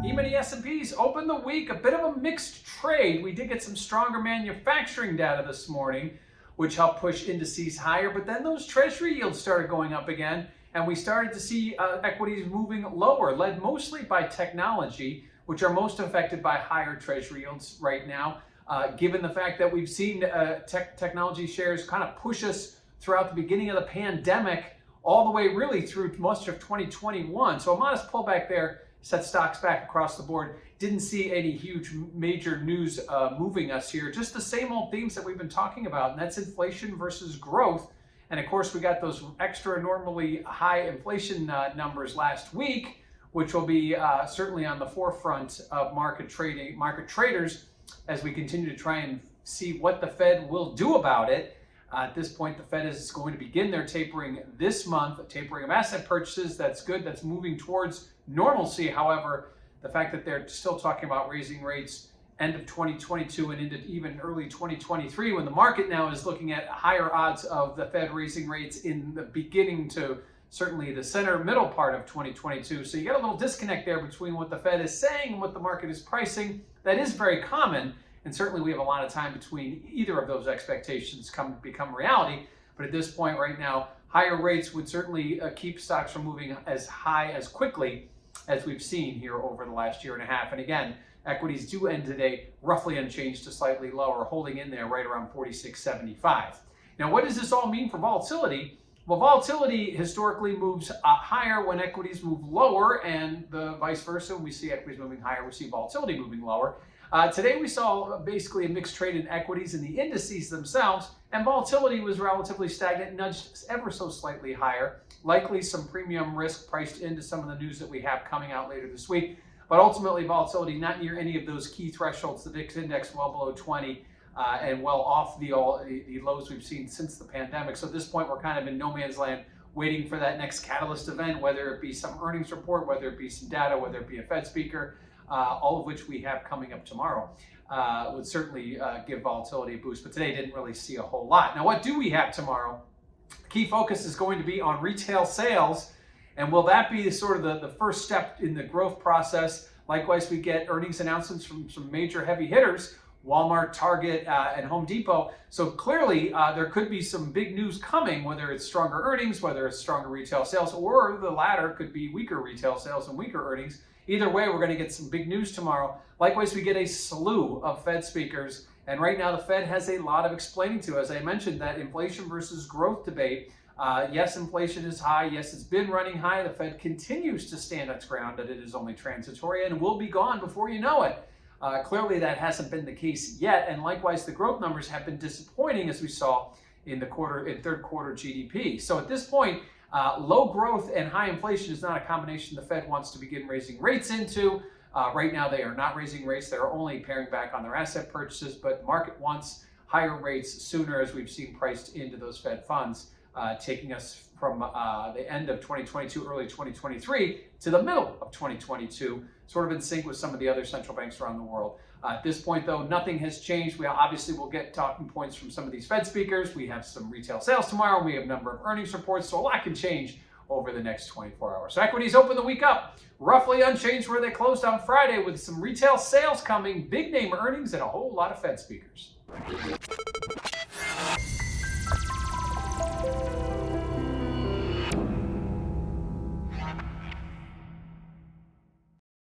E-mini S&Ps opened the week a bit of a mixed trade. We did get some stronger manufacturing data this morning, which helped push indices higher, but then those treasury yields started going up again, and we started to see equities moving lower, led mostly by technology, which are most affected by higher treasury yields right now, given the fact that we've seen technology shares kind of push us throughout the beginning of the pandemic all the way really through much of 2021. So a modest pullback there set stocks back across the board. Didn't see any huge major news moving us here. Just the same old themes that we've been talking about, and that's inflation versus growth. And of course, we got those extra normally high inflation numbers last week, which will be certainly on the forefront of market traders as we continue to try and see what the Fed will do about it. At this point, the Fed is going to begin their tapering this month, tapering of asset purchases. That's good. That's moving towards normalcy. However, the fact that they're still talking about raising rates end of 2022 and into even early 2023, when the market now is looking at higher odds of the Fed raising rates in the beginning to certainly the center middle part of 2022. So you got a little disconnect there between what the Fed is saying and what the market is pricing. That is very common. And certainly we have a lot of time between either of those expectations become reality. But at this point right now, higher rates would certainly keep stocks from moving as high as quickly as we've seen here over the last year and a half. And again, equities do end today roughly unchanged to slightly lower, holding in there right around 46.75. Now, what does this all mean for volatility? Well, volatility historically moves higher when equities move lower, and the vice versa. When we see equities moving higher, we see volatility moving lower. Today we saw basically a mixed trade in equities and the indices themselves, and volatility was relatively stagnant, nudged ever so slightly higher. Likely some premium risk priced into some of the news that we have coming out later this week, but ultimately volatility not near any of those key thresholds. The VIX index well below 20 and well off the lows we've seen since the pandemic. So at this point we're kind of in no man's land, waiting for that next catalyst event, whether it be some earnings report, whether it be some data, whether it be a Fed speaker. All of which we have coming up tomorrow, would certainly give volatility a boost. But today didn't really see a whole lot. Now, what do we have tomorrow? Key focus is going to be on retail sales. And will that be sort of the first step in the growth process? Likewise, we get earnings announcements from some major heavy hitters, Walmart, Target, and Home Depot. So clearly, there could be some big news coming, whether it's stronger earnings, whether it's stronger retail sales, or the latter could be weaker retail sales and weaker earnings. Either way, we're going to get some big news tomorrow. Likewise, we get a slew of Fed speakers. And right now, the Fed has a lot of explaining to. As I mentioned, that inflation versus growth debate. Yes, inflation is high. Yes, it's been running high. The Fed continues to stand its ground that it is only transitory and will be gone before you know it. Clearly, that hasn't been the case yet. And likewise, the growth numbers have been disappointing, as we saw in third quarter GDP. So at this point, low growth and high inflation is not a combination the Fed wants to begin raising rates into. Right now, they are not raising rates. They're only paring back on their asset purchases, but the market wants higher rates sooner, as we've seen priced into those Fed funds, taking us from the end of 2022, early 2023 to the middle of 2022, sort of in sync with some of the other central banks around the world. At this point, though, nothing has changed. We obviously will get talking points from some of these Fed speakers. We have some retail sales tomorrow. We have a number of earnings reports, so a lot can change over the next 24 hours. So equities open the week up, roughly unchanged where they closed on Friday, with some retail sales coming, big name earnings, and a whole lot of Fed speakers.